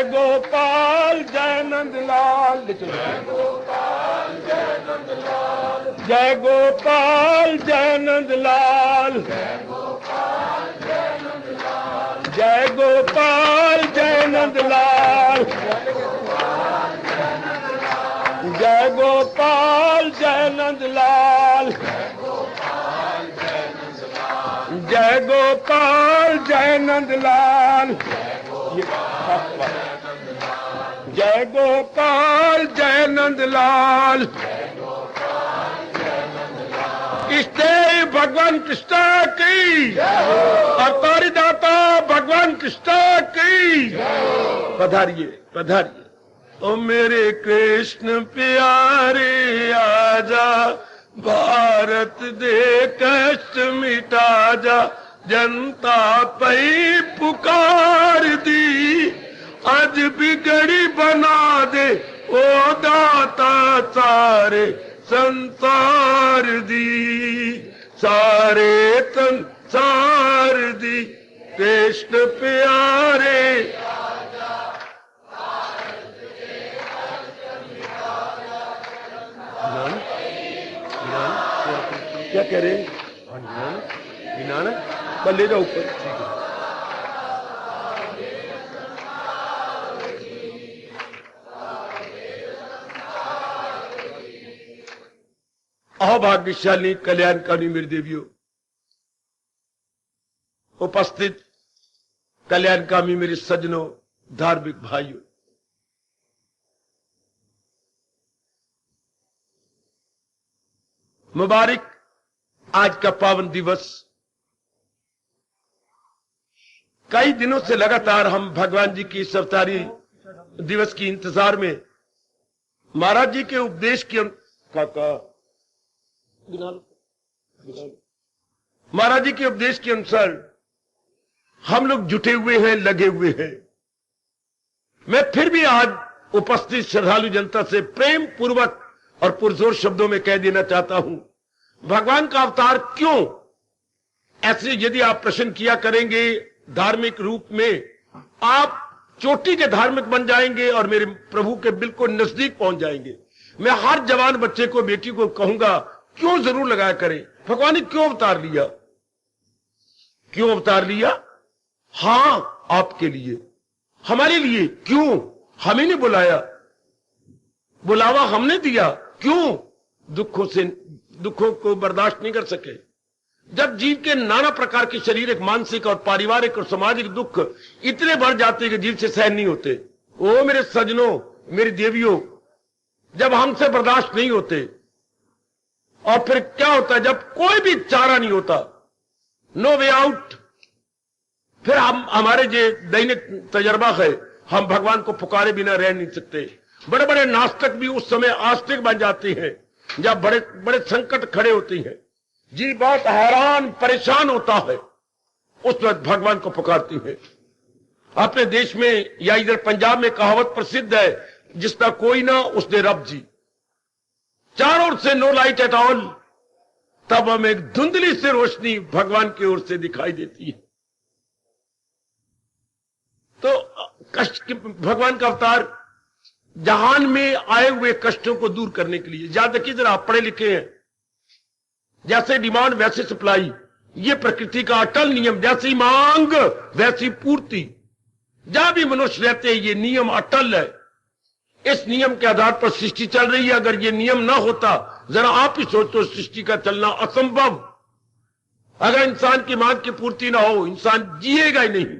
जय गोपाल जय नंदलाल, जय गोपाल जय नंदलाल, जय गोपाल जय नंदलाल, जय गोपाल जय नंदलाल, जय गोपाल जय नंदलाल, जय गोपाल जय नंदलाल, जय गोपाल जय नंदलाल। इष्टे भगवान कृष्ण की और दाता भगवान कृष्ण की। पधारिए पधारिए। ओ मेरे कृष्ण प्यारे आजा, भारत दे कष्ट मिटा जा, जनता पई पुकार दी, आज बिगड़ी बना दे ओ दाता सारे संसार दी, सारे संसार दी। कृष्ण प्यारे क्या कह रहे हैं? ले जाओ ऊपर। अभाग्यशाली कल्याणकारी मेरी देवियों, उपस्थित कल्याणकामी मेरे सज्जनों, धार्मिक भाइयों, मुबारक आज का पावन दिवस। कई दिनों से लगातार हम भगवान जी की इस अवतारी दिवस की इंतजार में महाराज जी के उपदेश की महाराज जी के उपदेश के अनुसार हम लोग जुटे हुए हैं, लगे हुए हैं। मैं फिर भी आज उपस्थित श्रद्धालु जनता से प्रेम पूर्वक और पुरजोर शब्दों में कह देना चाहता हूं, भगवान का अवतार क्यों? ऐसे यदि आप प्रश्न किया करेंगे धार्मिक रूप में, आप चोटी के धार्मिक बन जाएंगे और मेरे प्रभु के बिल्कुल नजदीक पहुंच जाएंगे। मैं हर जवान बच्चे को, बेटी को कहूंगा, क्यों जरूर लगाया करें, भगवान ने क्यों अवतार लिया? क्यों अवतार लिया? हां, आपके लिए, हमारे लिए। क्यों? हमें नहीं बुलाया, बुलावा हमने दिया। क्यों? दुखों को बर्दाश्त नहीं कर सके। जब जीव के नाना प्रकार के शारीरिक, मानसिक और पारिवारिक और सामाजिक दुख इतने बढ़ जाते कि जीव से सहन नहीं होते, ओ मेरे सज्जनों, मेरी देवियों, जब हमसे बर्दाश्त नहीं होते, और फिर क्या होता है जब कोई भी चारा नहीं होता, नो वे आउट, फिर हम, हमारे जो दैनिक तजर्बा है, हम भगवान को पुकारे बिना रह नहीं सकते। बड़े बड़े नास्तिक भी उस समय आस्तिक बन जाते हैं जब बड़े बड़े संकट खड़े होते हैं, जी बहुत हैरान परेशान होता है, उस वक्त भगवान को पुकारती है। अपने देश में या इधर पंजाब में कहावत प्रसिद्ध है, जिसका कोई ना उसने रब जी। चारों ओर से नो लाइट एट ऑल, तब हमें एक धुंधली से रोशनी भगवान की ओर से दिखाई देती है। तो कष्ट, भगवान का अवतार जहान में आए हुए कष्टों को दूर करने के लिए। याद रखिए, जरा आप पढ़े लिखे हैं, जैसे डिमांड वैसे सप्लाई, ये प्रकृति का अटल नियम। जैसी मांग वैसी पूर्ति। जहां भी मनुष्य रहते हैं ये नियम अटल है। इस नियम के आधार पर सृष्टि चल रही है। अगर ये नियम ना होता, जरा आप ही सोचो, सृष्टि का चलना असंभव। अगर इंसान की मांग की पूर्ति ना हो, इंसान जिएगा ही नहीं।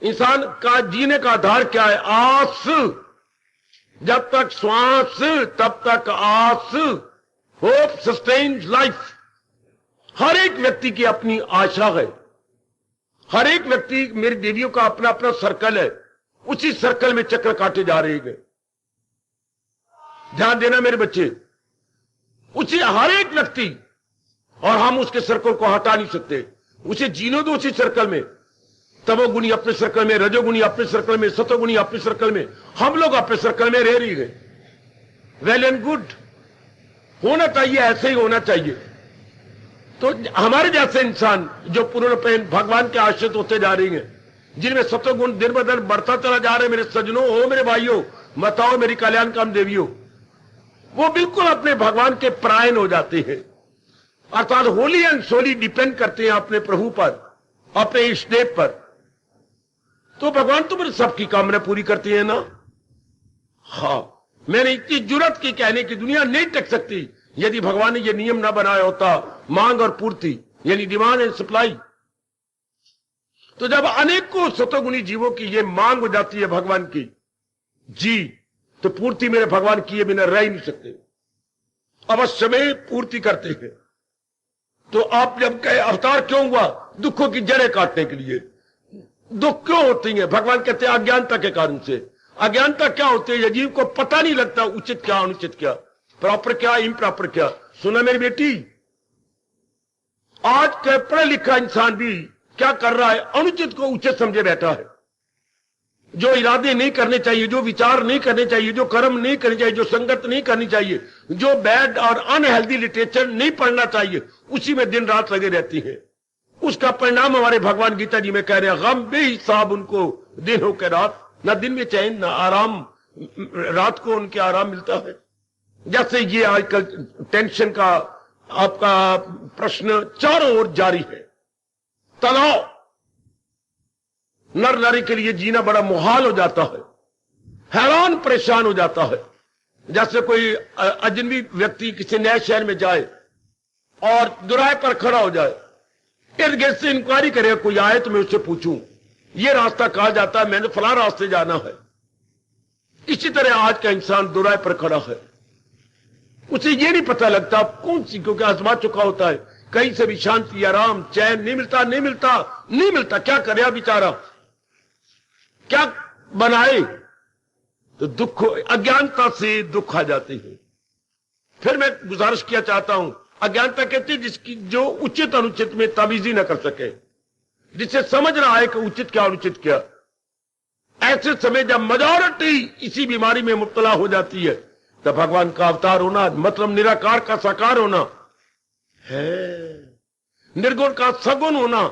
इंसान का जीने का आधार क्या है? आस। जब तक श्वास तब तक आस। Hope sustains life. हर एक व्यक्ति की अपनी आशा है। हर एक व्यक्ति, मेरी देवियों का अपना अपना सर्कल है। उसी सर्कल में चक्र काटे जा रहे हैं। ध्यान देना मेरे बच्चे, उसी हर एक व्यक्ति, और हम उसके सर्कल को हटा नहीं सकते। उसे जीने दो उसी सर्कल में। तमोगुणी अपने सर्कल में, रजोगुणी अपने सर्कल में, सतोगुणी अपने सर्कल में, हम लोग अपने सर्कल में रह रही है। वेल एंड गुड, होना चाहिए, ऐसे ही होना चाहिए। तो हमारे जैसे इंसान जो पूर्णपण भगवान के आश्रित होते जा रही हैं, जिनमें सत्वगुण दिन ब दिन बढ़ता चला जा रहा है। मेरे सज्जनों, हो मेरे भाइयों, बताओ मेरी कल्याणकाम देवियों, वो बिल्कुल अपने भगवान के परायण हो जाते हैं, अर्थात होली एंड सोली डिपेंड करते हैं अपने प्रभु पर, अपने इष्टदेव पर। तो भगवान तो मेरे सबकी कामना पूरी करती है ना। हाँ, मैंने इतनी जुर्रत की कहने की दुनिया नहीं टिक सकती यदि भगवान ने यह नियम ना बनाया होता, मांग और पूर्ति, यानी डिमांड एंड सप्लाई। तो जब अनेकों सतोगुणी जीवों की ये मांग हो जाती है भगवान की जी, तो पूर्ति मेरे भगवान किए बिना रह ही नहीं सकते, अवश्य में पूर्ति करते हैं। तो आप जब कहे अवतार क्यों हुआ? दुखों की जड़ें काटने के लिए। दुख क्यों होती है? भगवान कहते हैं अज्ञानता के कारण से। अज्ञानता क्या होती है? जीव को पता नहीं लगता उचित क्या, अनुचित क्या, प्रॉपर क्या, इम्प्रॉपर क्या। सुना मेरी बेटी, आज का पढ़ा लिखा इंसान भी क्या कर रहा है? अनुचित को उचित समझे बैठा है। जो इरादे नहीं करने चाहिए, जो विचार नहीं करने चाहिए, जो कर्म नहीं करने चाहिए, जो संगत नहीं करनी चाहिए, जो बैड और अनहेल्दी लिटरेचर नहीं पढ़ना चाहिए, उसी में दिन रात लगे रहती है। उसका परिणाम हमारे भगवान गीता जी में कह रहे हैं, गम बेहिसाब उनको दिन हो के रात, ना दिन में चैन ना आराम, रात को उनके आराम मिलता है। जैसे ये आजकल टेंशन का आपका प्रश्न चारों ओर जारी है, तनाव, नर नारी के लिए जीना बड़ा मुहाल हो जाता है, हैरान परेशान हो जाता है। जैसे कोई अजनबी व्यक्ति किसी नए शहर में जाए और दुराहे पर खड़ा हो जाए, इर्द गिर्द से इंक्वायरी करे, कोई आए तो मैं उससे पूछूं ये रास्ता कहा जाता है, मैंने फला रास्ते जाना है। इसी तरह आज का इंसान दुराहे पर खड़ा है, उसे ये नहीं पता लगता कौन सी, क्योंकि आजमा चुका होता है, कहीं से भी शांति, आराम, चैन नहीं मिलता, नहीं मिलता, नहीं मिलता। क्या करे बेचारा, क्या बनाए? तो दुख, अज्ञानता से दुख आ जाते हैं। फिर मैं गुजारिश किया चाहता हूं, अज्ञानता कहते हैं जिसकी जो उचित अनुचित में तमीजी न कर सके, जिसे समझ रहा है कि उचित क्या अनुचित क्या। ऐसे समय जब मेजॉरिटी इसी बीमारी में मुब्तला हो जाती है, तब भगवान का अवतार होना मतलब निराकार का साकार होना है, निर्गुण का सगुण होना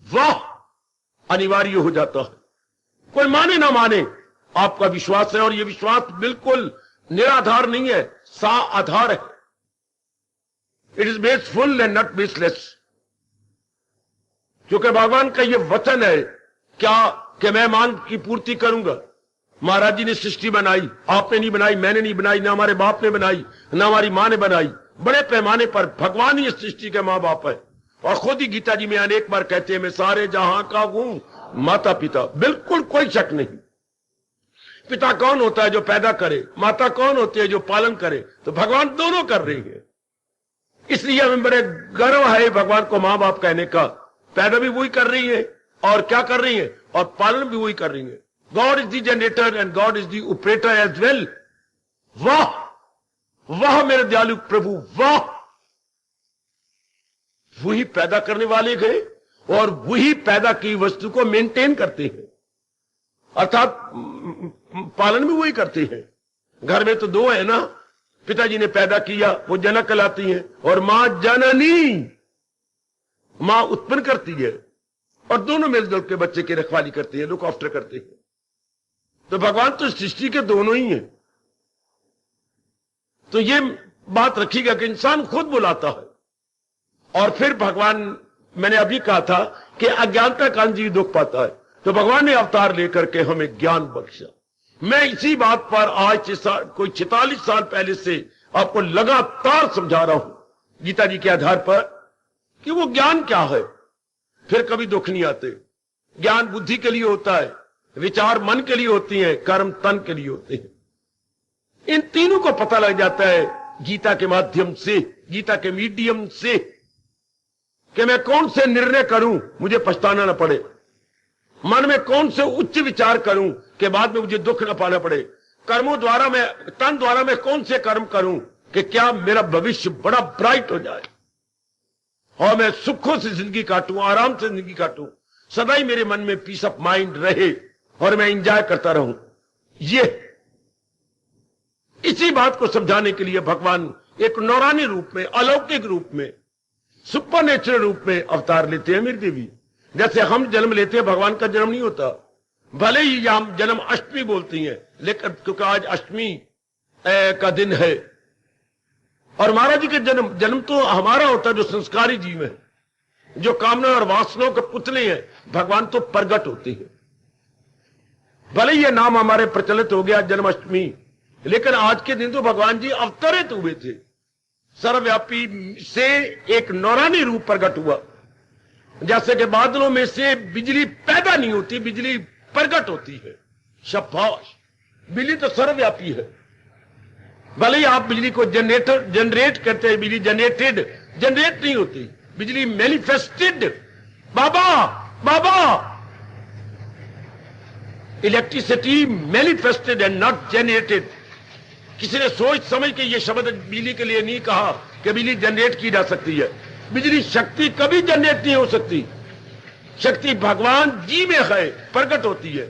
वाह अनिवार्य हो जाता है। कोई माने ना माने, आपका विश्वास है, और यह विश्वास बिल्कुल निराधार नहीं है, सा आधार है। It is baseful and not baseless, क्योंकि भगवान का यह वचन है क्या कि मैं मांग की पूर्ति करूंगा। महाराज जी ने सृष्टि बनाई, आपने नहीं बनाई, मैंने नहीं बनाई, ना हमारे बाप ने बनाई, ना हमारी मां ने बनाई। बड़े पैमाने पर भगवान ही इस सृष्टि के मां बाप है, और खुद ही गीता जी में अनेक बार कहते हैं मैं सारे जहां का हूं माता पिता। बिल्कुल कोई शक नहीं। पिता कौन होता है? जो पैदा करे। माता कौन होती है? जो पालन करे। तो भगवान दोनों कर रही है, इसलिए हमें बड़े गर्व है भगवान को मां बाप कहने का। पैदा भी वही कर रही है, और क्या कर रही है, और पालन भी वही कर रही है। God is the generator and God is the operator as well. वाह वाह मेरे दयालु प्रभु, वाह। वही पैदा करने वाले गए और वही पैदा की वस्तु को मेंटेन करते हैं, अर्थात पालन भी वही करते हैं। घर में तो दो है ना, पिताजी ने पैदा किया, वो जनक कहलाती हैं, और मां जननी, मां उत्पन्न करती है, और दोनों मिलजुल के बच्चे की रखवाली करते हैं, लुक आफ्टर करते हैं। तो भगवान तो सृष्टि के दोनों ही हैं। तो ये बात रखिएगा कि इंसान खुद बुलाता है, और फिर भगवान, मैंने अभी कहा था कि अज्ञानता कारण जीव दुख पाता है, तो भगवान ने अवतार लेकर के हमें ज्ञान बख्शा। मैं इसी बात पर आज कोई 46 साल पहले से आपको लगातार समझा रहा हूं गीता जी के आधार पर कि वो ज्ञान क्या है। फिर कभी दुख नहीं आते। ज्ञान बुद्धि के लिए होता है, विचार मन के लिए होती है, कर्म तन के लिए होते हैं। इन तीनों को पता लग जाता है गीता के माध्यम से, गीता के मीडियम से, कि मैं कौन से निर्णय करूं मुझे पछताना ना पड़े, मन में कौन से उच्च विचार करूं कि बाद में मुझे दुख ना पाना पड़े, कर्मों द्वारा मैं, तन द्वारा मैं कौन से कर्म करूं कि क्या मेरा भविष्य बड़ा ब्राइट हो जाए और मैं सुखों से जिंदगी काटूं, आराम से जिंदगी काटूं, सदा ही मेरे मन में पीस ऑफ माइंड रहे और मैं एंजॉय करता रहूं। ये इसी बात को समझाने के लिए भगवान एक नौरानी रूप में, अलौकिक रूप में, सुपर नेचुरल रूप में अवतार लेते हैं मेरी देवी। जैसे हम जन्म लेते हैं, भगवान का जन्म नहीं होता। भले ही हम जन्म अष्टमी बोलती हैं, लेकिन क्योंकि आज अष्टमी का दिन है, और महाराज जी के जन्म तो हमारा होता है जो संस्कारी जीव है, जो कामना और वासनाओं के पुतले हैं। भगवान तो प्रगट होते हैं। भले ये नाम हमारे प्रचलित हो गया जन्माष्टमी, लेकिन आज के दिन तो भगवान जी अवतरित हुए थे। सर्वव्यापी से एक नौरानी रूप प्रकट हुआ। जैसे कि बादलों में से बिजली पैदा नहीं होती, बिजली प्रकट होती है। शाबाश, बिजली तो सर्वव्यापी है। भले ही आप बिजली को जनरेट करते हैं, बिजली जनरेट नहीं होती, बिजली manifested. Baba Baba, electricity manifested and not generated. किसी ने सोच समझ के ये शब्द बिजली के लिए नहीं कहा कि बिजली जनरेट की जा सकती है। बिजली शक्ति कभी जनरेट नहीं हो सकती। शक्ति भगवान जी में है, प्रकट होती है।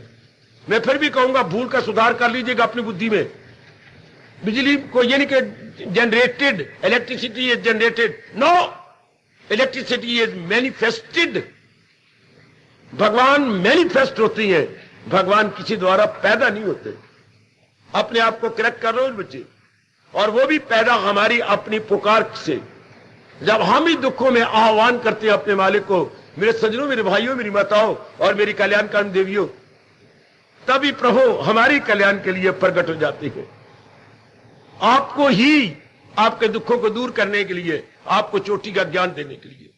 मैं फिर भी कहूंगा, भूल का सुधार कर लीजिएगा अपनी बुद्धि में। बिजली को ये नहीं कि generated, electricity is generated, no, electricity is manifested. भगवान मैनिफेस्ट होती है, भगवान किसी द्वारा पैदा नहीं होते। अपने आप को करेक्ट कर रहे हो बच्चे, और वो भी पैदा हमारी अपनी पुकार से। जब हम ही दुखों में आह्वान करते हैं अपने मालिक को, मेरे सज्जनों, मेरे भाइयों, मेरी माताओं और मेरी कल्याणकारी देवियों, तभी प्रभु हमारी कल्याण के लिए प्रकट हो जाती है। आपको ही आपके दुखों को दूर करने के लिए, आपको चोटी का ज्ञान देने के लिए।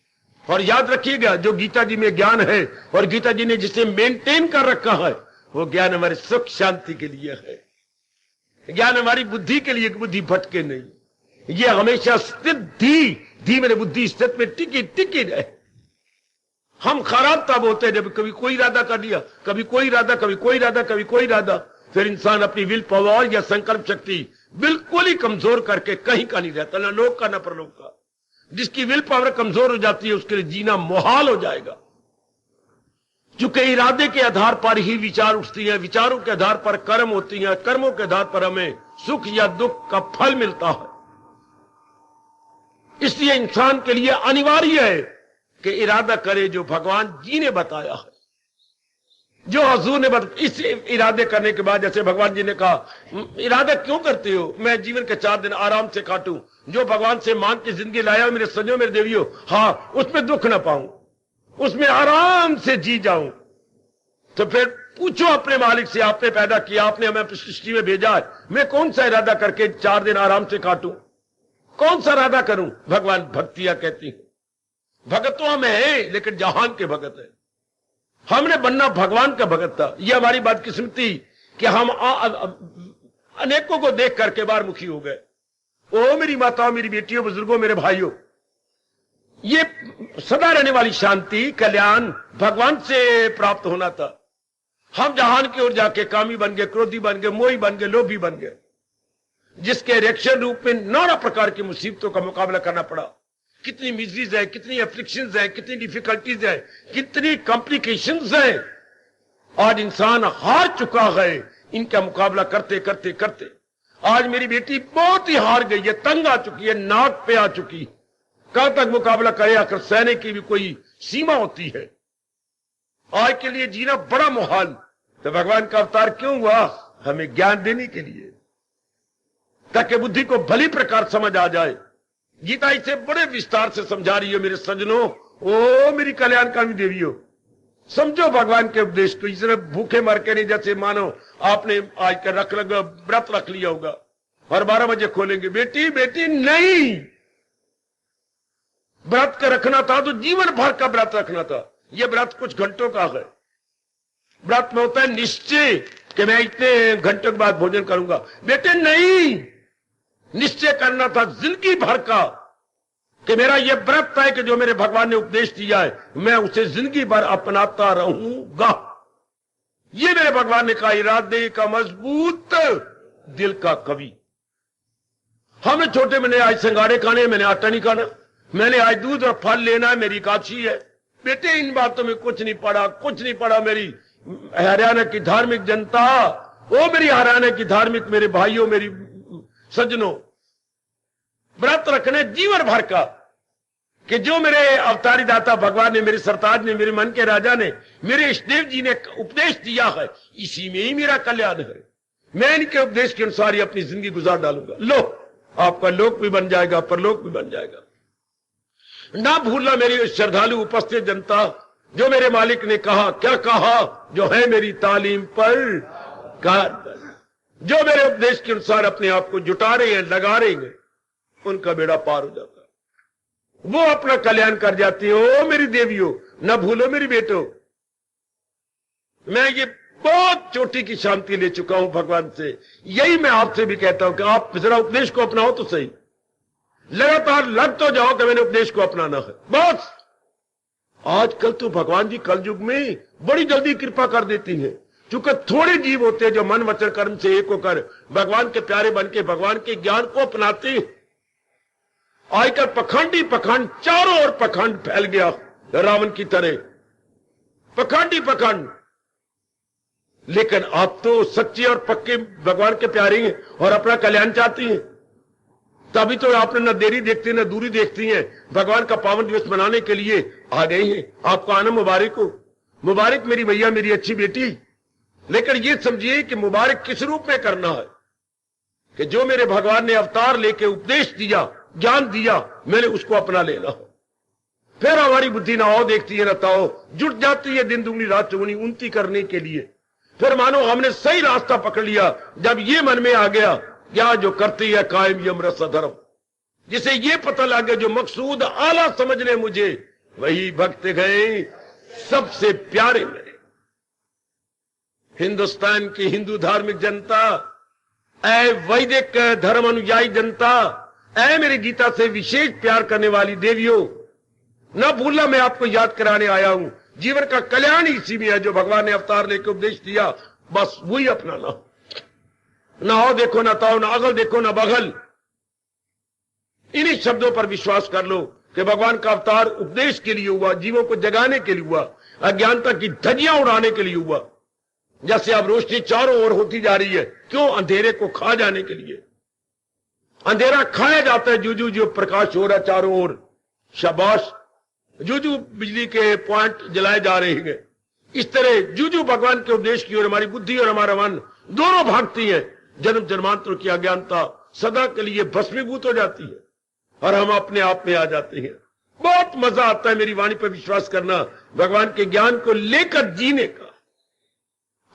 और याद रखिएगा, जो गीता जी में ज्ञान है और गीता जी ने जिसे मेंटेन कर रखा है, वो ज्ञान हमारे सुख शांति के लिए है। ज्ञान हमारी बुद्धि के लिए, बुद्धि भटके नहीं। ये हमेशा स्थित धी मेरे बुद्धि स्थित में टिकी रहे। हम खराब तब होते हैं जब कभी कोई इरादा कर लिया, कभी कोई इरादा, कभी कोई इरादा, कभी कोई इरादा। फिर इंसान अपनी विल पावर या संकल्प शक्ति बिल्कुल ही कमजोर करके कहीं का नहीं रहता, न लोक का न परलोक का। जिसकी विल पावर कमजोर हो जाती है, उसके लिए जीना मुहाल हो जाएगा। चूंकि इरादे के आधार पर ही विचार उठती है, विचारों के आधार पर कर्म होती हैं, कर्मों के आधार पर हमें सुख या दुख का फल मिलता है। इसलिए इंसान के लिए अनिवार्य है कि इरादा करे जो भगवान जी ने बताया है, जो हजूर ने इस इरादे करने के बाद, जैसे भगवान जी ने कहा, इरादा क्यों करते हो मैं जीवन के 4 दिन आराम से काटूं, जो भगवान से मांग के जिंदगी लाया हो मेरे सजों, मेरे देवियों, हाँ, उसमें दुख ना पाऊं, उसमें आराम से जी जाऊं। तो फिर पूछो अपने मालिक से, आपने पैदा किया, आपने हमें सृष्टि में भेजा है, मैं कौन सा इरादा करके 4 दिन आराम से काटूं, कौन सा इरादा करूं। भगवान भक्तियां कहती है, भगत तो हम है, लेकिन जहान के भगत है। हमने बनना भगवान का भगत था। यह हमारी बदकिस्मती कि हम अनेकों को देख करके बारमुखी हो गए। ओ मेरी माताओं, मेरी बेटियों, बुजुर्गों, मेरे भाइयों, ये सदा रहने वाली शांति, कल्याण भगवान से प्राप्त होना था। हम जहान की ओर जाके कामी बन गए, क्रोधी बन गए, मोही बन गए, लोभी बन गए, जिसके रिएक्शन रूप में नाना प्रकार की मुसीबतों का मुकाबला करना पड़ा। कितनी मिजरीज है, कितनी एफ्लिक्शंस है, कितनी डिफिकल्टीज है, कितनी कॉम्प्लिकेशंस है। आज इंसान हार चुका है इनका मुकाबला करते करते करते। आज मेरी बेटी बहुत ही हार गई है, तंग आ चुकी है, नाक पे आ चुकी। कहां तक मुकाबला करे, आखिर सहने की भी कोई सीमा होती है। आज के लिए जीना बड़ा मुहाल। तो भगवान का अवतार क्यों हुआ? हमें ज्ञान देने के लिए, ताकि बुद्धि को भली प्रकार समझ आ जाए। गीता इसे बड़े विस्तार से समझा रही है मेरे सज्जनों, ओ मेरी कल्याणकारी देवियों, समझो भगवान के उपदेश को। इसने भूखे मर के नहीं, जैसे मानो आपने आज का व्रत रख लिया होगा और 12 बजे खोलेंगे। बेटी बेटी नहीं, व्रत का रखना था तो जीवन भर का व्रत रखना था। यह व्रत कुछ घंटों का है। व्रत में होता है निश्चय कि मैं इतने घंटों के बाद भोजन करूंगा। बेटे नहीं, निश्चय करना था जिंदगी भर का कि मेरा यह व्रत है कि जो मेरे भगवान ने उपदेश दिया है मैं उसे जिंदगी भर अपनाता रहूंगा। ये मेरे भगवान ने कहा, इरादे का मजबूत, दिल का कवि। हमें छोटे मैंने आज सिंगाड़े खाने, मैंने आटा नहीं खाना, मैंने आज दूध और फल लेना है, मेरी एकादशी है। बेटे इन बातों में कुछ नहीं पड़ा, कुछ नहीं पड़ा। मेरी हरियाणा की धार्मिक जनता, ओ मेरी हरियाणा की धार्मिक मेरे भाइयों, मेरी सज्जनों, व्रत रखने जीवन भर का। कि जो मेरे अवतारी दाता भगवान ने, मेरे सरताज ने, मेरे मन के राजा ने, मेरे इष्टदेव जी ने उपदेश दिया है, इसी में ही मेरा कल्याण है। मैं इनके उपदेश के अनुसार ही अपनी जिंदगी गुजार डालूंगा। लो, आपका लोक भी बन जाएगा, परलोक भी बन जाएगा। ना भूलना मेरी श्रद्धालु उपस्थित जनता, जो मेरे मालिक ने कहा, क्या कहा, जो है मेरी तालीम पर कार, जो मेरे उपदेश के अनुसार अपने आप को जुटा रहे हैं, लगा रहे हैं, उनका बेड़ा पार हो जाता है, वो अपना कल्याण कर जाती है। ओ मेरी देवियों, न भूलो मेरी बेटो, मैं ये बहुत चोटी की शांति ले चुका हूं भगवान से। यही मैं आपसे भी कहता हूं कि आप जरा उपदेश को अपनाओ तो सही, लगातार लग तो जाओ कि मैंने उपदेश को अपनाना है। बस आजकल तो भगवान जी कलयुग में बड़ी जल्दी कृपा कर देती हैं, क्योंकि थोड़े जीव होते हैं जो मन वचन कर्म से एक होकर भगवान के प्यारे बन के भगवान के ज्ञान को अपनाते हैं। आजकल पखंडी पखंड, चारों ओर पखंड फैल गया रावण की तरह, पखंडी पखंड। लेकिन आप तो सच्चे और पक्के भगवान के प्यारे हैं और अपना कल्याण चाहती हैं, तभी तो आपने न देरी देखती न दूरी देखती हैं, भगवान का पावन दिवस मनाने के लिए आ गई हैं। आपको आना मुबारक हो, मुबारक मेरी भैया, मेरी अच्छी बेटी। लेकिन ये समझिए कि मुबारक किस रूप में करना है, कि जो मेरे भगवान ने अवतार लेके उपदेश दिया, ज्ञान दिया, मैंने उसको अपना लेना हो। फिर हमारी बुद्धि ना हो देखती है, ना ताओ जुट जाती है दिन दुगनी रात चौगुनी उन्नति करने के लिए। फिर मानो हमने सही रास्ता पकड़ लिया। जब ये मन में आ गया, क्या जो करती है कायम यम रस धर्म, जिसे ये पता लग गया जो मकसूद आला समझ ले मुझे, वही भक्त गए सबसे प्यारे मेरे। हिंदुस्तान की हिंदू धार्मिक जनता, ऐ वैदिक धर्म अनुयायी जनता, ऐ मेरी गीता से विशेष प्यार करने वाली देवियों, न भूलना मैं आपको याद कराने आया हूं, जीवन का कल्याण इसी में है जो भगवान ने अवतार लेकर उपदेश दिया, बस वही अपनाना। ना हो देखो, ना ताओ, ना अगल देखो, ना बगल। इन्हीं शब्दों पर विश्वास कर लो कि भगवान का अवतार उपदेश के लिए हुआ, जीवों को जगाने के लिए हुआ, अज्ञानता की धज्जियां उड़ाने के लिए हुआ। जैसे अब रोशनी चारों ओर होती जा रही है, क्यों? अंधेरे को खा जाने के लिए। अंधेरा खाया जाता है जू जो प्रकाश हो रहा है चारों ओर। शाबाश, जू बिजली के पॉइंट जलाए जा रहे हैं। इस तरह जू भगवान के उपदेश की ओर हमारी बुद्धि और हमारा मन दोनों भागती है, जन्म जन्मांतर की अज्ञानता सदा के लिए भस्मीभूत हो जाती है और हम अपने आप में आ जाते हैं। बहुत मजा आता है मेरी वाणी पर विश्वास करना, भगवान के ज्ञान को लेकर जीने का।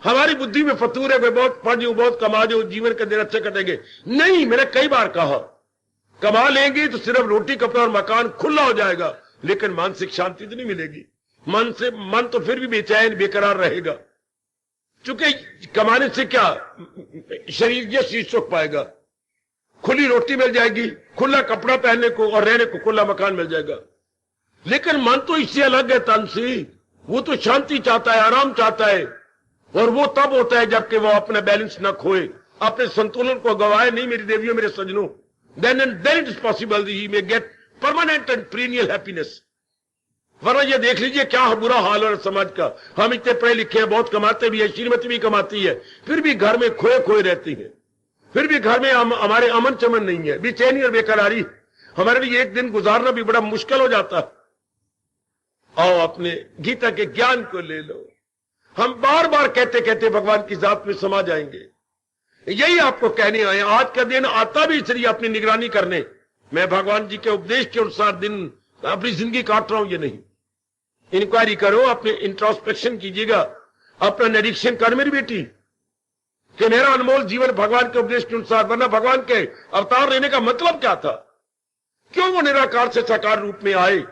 हमारी बुद्धि में फतूर है, बहुत पढ़ जाऊं, बहुत कमा जाऊं, जीवन के दिन अच्छे कटेंगे। नहीं, मैंने कई बार कहा, कमा लेंगे तो सिर्फ रोटी कपड़ा और मकान खुला हो जाएगा, लेकिन मानसिक शांति तो नहीं मिलेगी। मन तो फिर भी बेचैन बेकरार रहेगा, क्योंकि कमाने से क्या शरीर ये चीज सुख पाएगा। खुली रोटी मिल जाएगी, खुला कपड़ा पहनने को और रहने को खुला मकान मिल जाएगा, लेकिन मन तो इससे अलग है तन से। वो तो शांति चाहता है, आराम चाहता है, और वो तब होता है जबकि वो अपना बैलेंस न खोए, अपने संतुलन को गवाए नहीं मेरी देवियों, मेरे सजनों। then it is possible he may get permanent and perennial happiness। वरना ये देख लीजिए क्या बुरा हाल है समाज का। हम इतने पढ़े लिखे हैं, बहुत कमाते भी है, श्रीमती भी कमाती है, फिर भी घर में खोए खोए रहती है, फिर भी घर में हमारे अमन चमन नहीं है, बेचैनी और बेकरारी। हमारे लिए एक दिन गुजारना भी बड़ा मुश्किल हो जाता है। आओ अपने गीता के ज्ञान को ले लो। हम बार बार कहते कहते भगवान की जात में समा जाएंगे। यही आपको कहने आए। आज का दिन आता भी इसलिए अपनी निगरानी करने, मैं भगवान जी के उपदेश के अनुसार दिन अपनी जिंदगी काट रहा हूं, ये नहीं। इंक्वायरी करो, अपने इंट्रोस्पेक्शन कीजिएगा, अपना निरीक्षण कर मेरी बेटी कि मेरा अनमोल जीवन भगवान के उपदेश के अनुसार, वरना भगवान के अवतार लेने का मतलब क्या था? क्यों वो निराकार से साकार रूप में आए?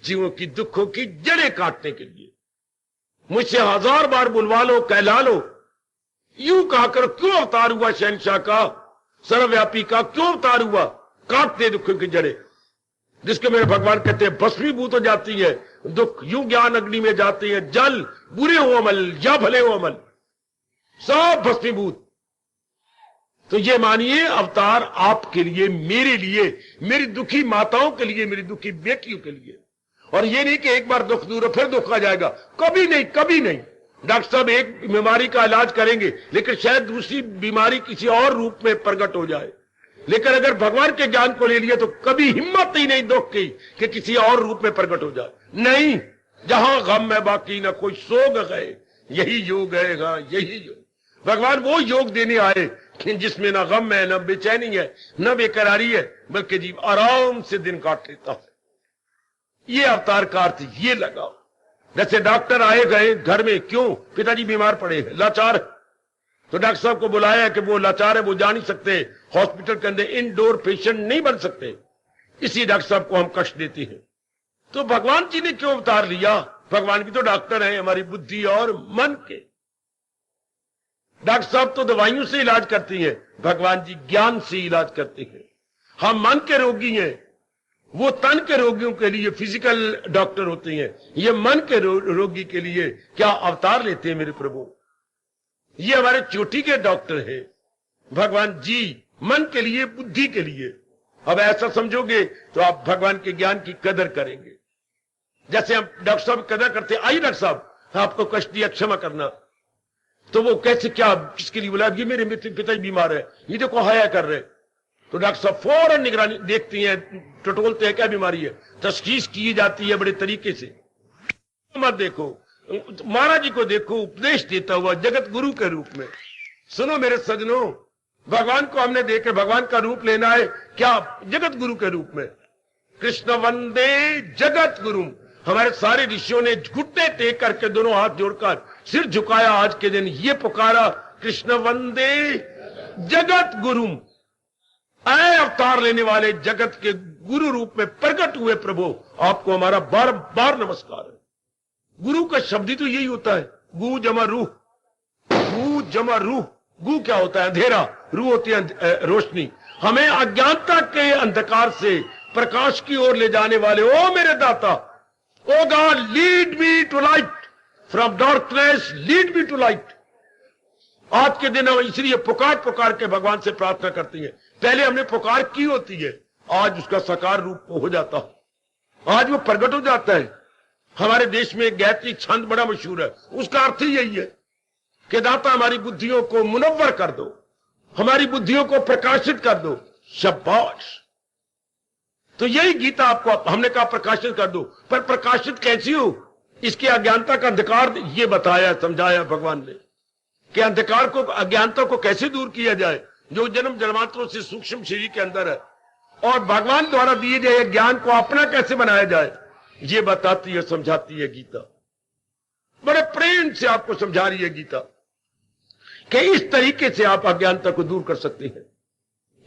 जीवों की दुखों की जड़ें काटने के लिए। मुझसे 1000 बार बुलवा लो, कहला लो, यूं कहकर क्यों अवतार हुआ शहंशाह का, सर्वव्यापी का क्यों अवतार हुआ? काटते दुखों की जड़ें, जिसके मेरे भगवान कहते हैं भस्मीभूत हो जाती है दुख, यूं ज्ञान अग्नि में जाते हैं जल, बुरे हो अमल या भले हो अमल, सब भस्मीभूत। तो ये मानिए अवतार आपके लिए, मेरे लिए, मेरी दुखी माताओं के लिए, मेरी दुखी बेटियों के लिए। और ये नहीं कि एक बार दुख दूर हो फिर दुख आ जाएगा, कभी नहीं, कभी नहीं। डॉक्टर साहब एक बीमारी का इलाज करेंगे, लेकिन शायद दूसरी बीमारी किसी और रूप में प्रकट हो जाए। लेकिन अगर भगवान के ज्ञान को ले लिया तो कभी हिम्मत ही नहीं दुख की कि किसी और रूप में प्रकट हो जाए। नहीं, जहां गम है बाकी ना कोई सोग गए, यही योग है, हाँ यही योग। भगवान वो योग देने आए जिसमें ना गम है, ना बेचैनी है, ना बेकरारी है, बल्कि जीव आराम से दिन काट लेता है। ये अवतार का अर्थ ये लगाओ। जैसे डॉक्टर आए गए घर में, क्यों? पिताजी बीमार पड़े हैं, लाचार, तो डॉक्टर साहब को बुलाया कि वो लाचार है, वो जा नहीं सकते, हॉस्पिटल के अंदर इनडोर पेशेंट नहीं बन सकते, इसी डॉक्टर साहब को हम कष्ट देते हैं। तो भगवान जी ने क्यों अवतार लिया? भगवान भी तो डॉक्टर हैं, हमारी बुद्धि और मन के। डॉक्टर साहब तो दवाइयों से इलाज करती हैं, भगवान जी ज्ञान से इलाज करते हैं। हम मन के रोगी हैं, वो तन के रोगियों के लिए फिजिकल डॉक्टर होते हैं, ये मन के रोगी के लिए क्या अवतार लेते हैं मेरे प्रभु। ये हमारे चोटी के डॉक्टर हैं भगवान जी, मन के लिए, बुद्धि के लिए। अब ऐसा समझोगे तो आप भगवान के ज्ञान की कदर करेंगे। जैसे हम डॉक्टर साहब कदर करते हैं, आई डॉक्टर साहब आपको कष्ट दिया, क्षमा करना, तो वो कैसे, क्या, किसके लिए बोला? ये मेरे पिताजी बीमार है, ये देखो हया कर रहे। तो डॉक्टर साहब फौरन निगरानी देखती हैं, टटोलते हैं क्या बीमारी है, तशखीस की जाती है बड़े तरीके से। मत देखो, महाराज जी को देखो उपदेश देता हुआ जगत गुरु के रूप में। सुनो मेरे सजनों, भगवान को हमने देखे, भगवान का रूप लेना है क्या? जगत गुरु के रूप में। कृष्ण वंदे जगत गुरु, हमारे सारे ऋषियों ने घुटने टेक करके दोनों हाथ जोड़कर सिर झुकाया आज के दिन, ये पुकारा कृष्ण वंदे जगत गुरु। आए अवतार लेने वाले जगत के गुरु रूप में प्रकट हुए प्रभु, आपको हमारा बार बार नमस्कार है। गुरु का शब्द ही तो यही होता है, गु जमा रूह, गु जमा रूह। गु क्या होता है? अंधेरा, रूह होती है रोशनी। हमें अज्ञानता के अंधकार से प्रकाश की ओर ले जाने वाले ओ मेरे दाता, O God lead me to light, from darkness lead me to light. आज के दिन हम इसलिए पुकार पुकार के भगवान से प्रार्थना करती हैं। पहले हमने पुकार की होती है, आज उसका साकार रूप हो जाता है, आज वो प्रकट हो जाता है। हमारे देश में एक गायत्री छंद बड़ा मशहूर है, उसका अर्थ ही यही है कि दाता हमारी बुद्धियों को मुनव्वर कर दो, हमारी बुद्धियों को प्रकाशित कर दो। शाबाश। तो यही गीता आपको हमने कहा प्रकाशित कर दो, पर प्रकाशित कैसी हो? इसके अज्ञानता का अंधकार ये बताया, समझाया भगवान ने कि अंधकार को, अज्ञानता को कैसे दूर किया जाए जो जन्म जन्मांतरों से सूक्ष्म शरीर के अंदर है, और भगवान द्वारा दिए गए ज्ञान को अपना कैसे बनाया जाए, ये बताती है, समझाती है गीता। बड़े प्रेम से आपको समझा रही है गीता कि इस तरीके से आप अज्ञानता को दूर कर सकते हैं।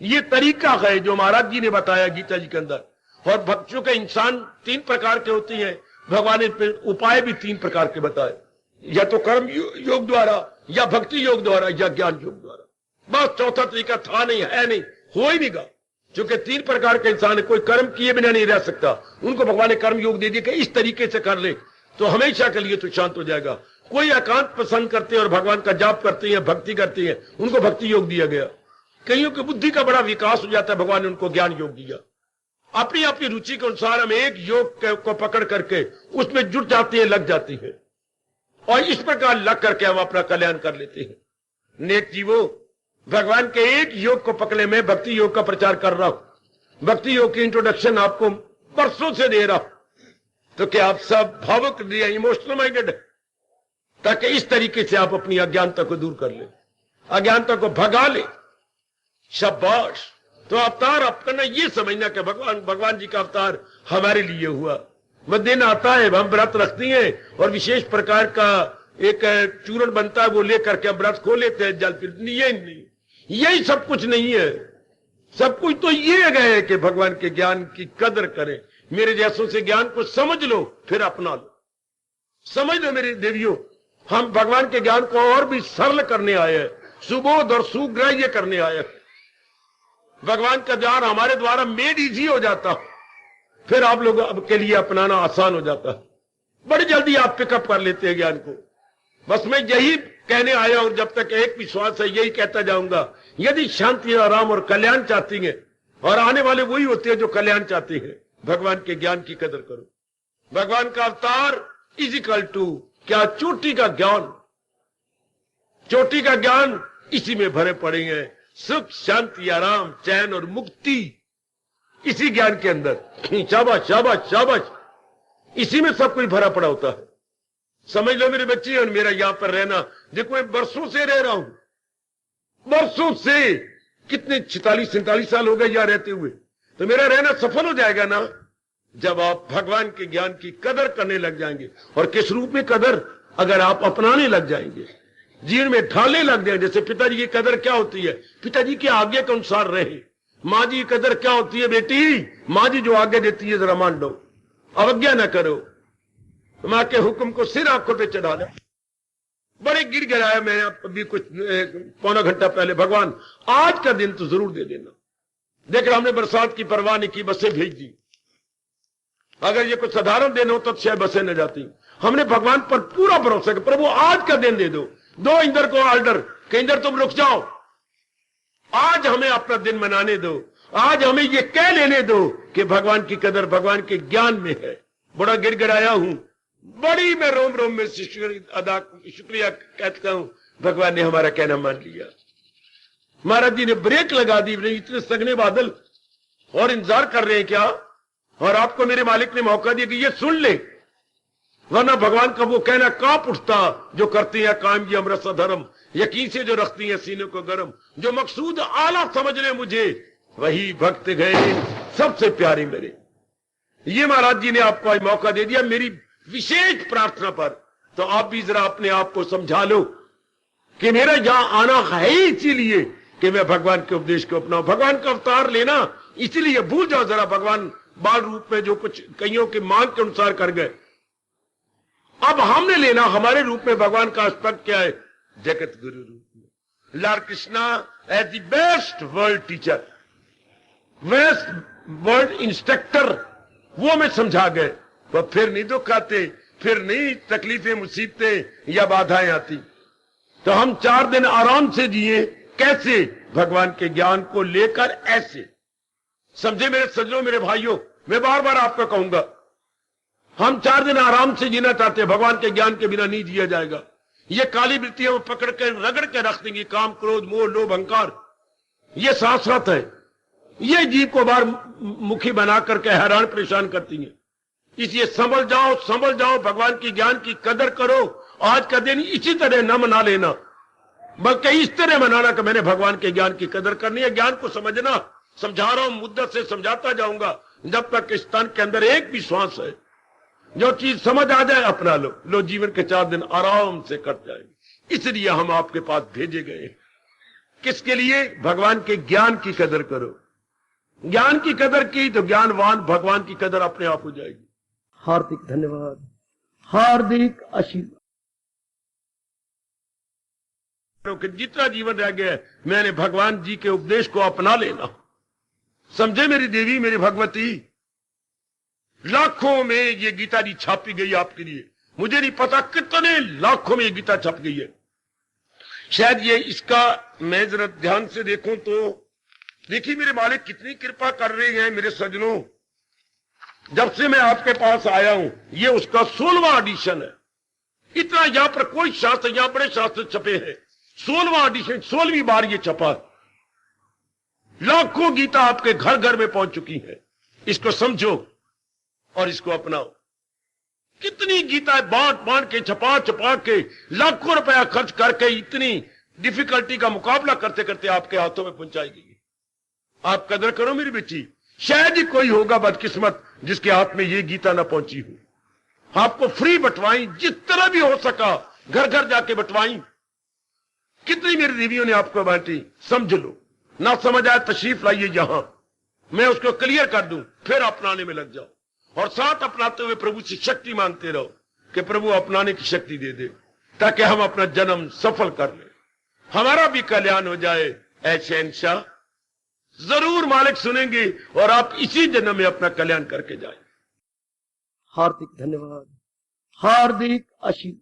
ये तरीका है जो महाराज जी ने बताया गीता जी के अंदर। और भक्तों के इंसान तीन प्रकार के होते हैं, भगवान ने उपाय भी तीन प्रकार के बताए, या तो कर्म योग द्वारा, या भक्ति योग द्वारा, या ज्ञान योग द्वारा। बस चौथा तरीका था नहीं, है नहीं, हो ही नहीं गा। क्योंकि तीन प्रकार के इंसान है, कोई कर्म किए बिना नहीं रह सकता, उनको भगवान ने कर्म योग दे दिया कि इस तरीके से कर ले तो हमेशा के लिए तो शांत हो जाएगा। कोई एकांत पसंद करते हैं और भगवान का जाप करते हैं, भक्ति करते हैं, उनको भक्ति योग दिया गया। कईयों की बुद्धि का बड़ा विकास हो जाता है, भगवान ने उनको ज्ञान योग दिया। अपनी अपनी रुचि के अनुसार हम एक योग को पकड़ करके उसमें जुट जाते हैं, लग जाती है, और इस प्रकार लग करके हम अपना कल्याण कर लेते हैं। नेक जीवो, भगवान के एक योग को पकड़े, मैं भक्ति योग का प्रचार कर रहा हूं, भक्ति योग की इंट्रोडक्शन आपको बरसों से दे रहा हूं, तो क्या आप सब भावुक, इमोशनल माइंडेड, ताकि इस तरीके से आप अपनी अज्ञानता को दूर कर ले, अज्ञानता को भगा ले। शाबाश। तो अवतार अपना ये समझना कि भगवान जी का अवतार हमारे लिए हुआ। वह दिन आता है, हम व्रत रखती हैं और विशेष प्रकार का एक चूर्ण बनता है, वो लेकर के हम व्रत खो लेते हैं, जल पी, नहीं, यही सब कुछ नहीं है। सब कुछ तो ये गए कि भगवान के ज्ञान की कदर करें। मेरे जैसों से ज्ञान को समझ लो, फिर अपना लो। समझ लो मेरे देवियों, हम भगवान के ज्ञान को और भी सरल करने आए हैं, सुबोध और सुग्राह्य करने आए हैं। भगवान का ज्ञान हमारे द्वारा मेड इजी हो जाता, फिर आप लोगों के लिए अपनाना आसान हो जाता है। बड़ी जल्दी आप पिकअप कर लेते हैं ज्ञान को। बस मैं यही कहने आया हूं, जब तक एक विश्वास है यही कहता जाऊंगा, यदि शांति, आराम और कल्याण चाहती हैं, और आने वाले वही होते हैं जो कल्याण चाहते हैं, भगवान के ज्ञान की कदर करो। भगवान का अवतार इज इक्वल टू क्या? चोटी का ज्ञान। चोटी का ज्ञान इसी में भरे पड़े हैं। सुख, शांति, आराम, चैन और मुक्ति इसी ज्ञान के अंदर। शाबाश शाबाश शाबाश, इसी में सब कुछ भरा पड़ा होता है। समझ लो मेरे बच्चे, और मेरा यहां पर रहना, देखो मैं बरसों से रह रहा हूं, बरसों से, कितने 46-47 साल हो गए यहां रहते हुए, तो मेरा रहना सफल हो जाएगा ना जब आप भगवान के ज्ञान की कदर करने लग जाएंगे। और किस रूप में कदर? अगर आप अपनाने लग जाएंगे, जीवन में ढालने लग जाएंगे। जैसे पिताजी की कदर क्या होती है? पिताजी की आज्ञा के अनुसार रहे। माँ जी की कदर क्या होती है? बेटी, माँ जी जो आज्ञा देती है जरा मान लो, अवज्ञा न करो, माँ के हुक्म को सिर आंखों पे चढ़ा दो। बड़े गिर गिराया मैंने अभी कुछ पौना घंटा पहले, भगवान आज का दिन तो जरूर दे देना। देख रहा, हमने बरसात की परवाह नहीं की, बसें भेज दी। अगर ये कुछ साधारण दिन हो तो शायद बसें न जाती। हमने भगवान पर पूरा भरोसा किया, प्रभु आज का दिन दे दो इंद्र को ऑर्डर कि इंद्र तुम रुक जाओ, आज हमें अपना दिन मनाने दो, आज हमें ये कह लेने दो कि भगवान की कदर भगवान के ज्ञान में है। बड़ा गिड़गिड़ाया हूं, बड़ी मैं रोम रोम में शुक्रिया कहता हूं, भगवान ने हमारा कहना मान लिया। महाराज जी ने ब्रेक लगा दी, इतने सघने बादल और इंतजार कर रहे हैं क्या? और आपको मेरे मालिक ने मौका दिया कि ये सुन ले, वरना भगवान का वो कहना कांप उठता, जो करती है कायम ये अमृत सा धर्म, यकीन से जो रखती है सीने को गर्म, जो मकसूद आला समझ ले मुझे, वही भक्त गए सबसे प्यारे मेरे। ये महाराज जी ने आपको आज मौका दे दिया मेरी विशेष प्रार्थना पर, तो आप भी जरा अपने आप को समझा लो कि मेरा यहां आना है इसीलिए कि मैं भगवान के उपदेश को अपनाऊं। भगवान का अवतार लेना इसीलिए, भूल जाओ जरा भगवान बाल रूप में जो कुछ कईयों के मांग के अनुसार कर गए, अब हमने लेना हमारे रूप में। भगवान का एस्पेक्ट क्या है? जगत गुरु रूप में, Lord Krishna as the best world teacher, best world instructor, वो हमें समझा गए। वह फिर नहीं दुख आते, फिर नहीं तकलीफें मुसीबतें या बाधाएं आती। तो हम 4 दिन आराम से जिए, कैसे? भगवान के ज्ञान को लेकर ऐसे। समझे मेरे सज्जनों, मेरे भाइयों, मैं बार बार आपको कहूंगा, हम 4 दिन आराम से जीना चाहते हैं, भगवान के ज्ञान के बिना नहीं जिया जाएगा। ये काली वृत्तियां वो पकड़ के रगड़ के रख देंगी, काम, क्रोध, मोह, लोभ, अहंकार, ये शाश्वत है। ये जीव को बार मुखी बना करके हैरान परेशान करती हैं। इसलिए संभल जाओ, भगवान की ज्ञान की कदर करो। आज का दिन इसी तरह न मना लेना, बल्कि इस तरह मनाना कि मैंने भगवान के ज्ञान की कदर करनी है। ज्ञान को समझना, समझा रहा हूं, मुद्दत से समझाता जाऊंगा जब तक इस तन के अंदर एक भी श्वास है। जो चीज समझ आ जाए अपना लो, जीवन के 4 दिन आराम से कट जाएंगे। इसलिए हम आपके पास भेजे गए। किसके लिए? भगवान के ज्ञान की कदर करो। ज्ञान की कदर की तो ज्ञानवान भगवान की कदर अपने आप हो जाएगी। हार्दिक धन्यवाद, हार्दिक आशीर्वाद। जितना जीवन रह गया है, मैंने भगवान जी के उपदेश को अपना लेना। समझे मेरी देवी, मेरी भगवती, लाखों में ये गीता जी छापी गई आपके लिए। मुझे नहीं पता कितने लाखों में ये गीता छप गई है। शायद ये इसका मैं जरा ध्यान से देखूं तो देखिए मेरे मालिक कितनी कृपा कर रहे हैं मेरे सज्जनों। जब से मैं आपके पास आया हूं, ये उसका 16वां एडिशन है। इतना यहां पर कोई शास्त्र, यहां बड़े शास्त्र छपे हैं, 16वां एडिशन, 16वीं बार ये छपा। लाखों गीता आपके घर घर में पहुंच चुकी है। इसको समझो और इसको अपनाओ। कितनी गीता बांट के छपा के लाखों रुपया खर्च करके इतनी डिफिकल्टी का मुकाबला करते करते आपके हाथों में पहुंचाई गई। आप कदर करो मेरी बच्ची। शायद ही कोई होगा बदकिस्मत जिसके हाथ में ये गीता ना पहुंची हो। आपको फ्री बंटवाई, जिस तरह भी हो सका घर घर जाके बंटवाई। कितनी मेरी देवियों ने आपको बांटी, समझ लो। ना समझ आए तशरीफ लाइए यहां, मैं उसको क्लियर कर दूं, फिर अपनाने में लग जाओ। और साथ अपनाते हुए प्रभु से शक्ति मांगते रहो कि प्रभु अपनाने की शक्ति दे दे, ताकि हम अपना जन्म सफल कर लें, हमारा भी कल्याण हो जाए। ऐ शहंशाह, जरूर मालिक सुनेंगे और आप इसी जन्म में अपना कल्याण करके जाएं। हार्दिक धन्यवाद, हार्दिक आशीर्वाद।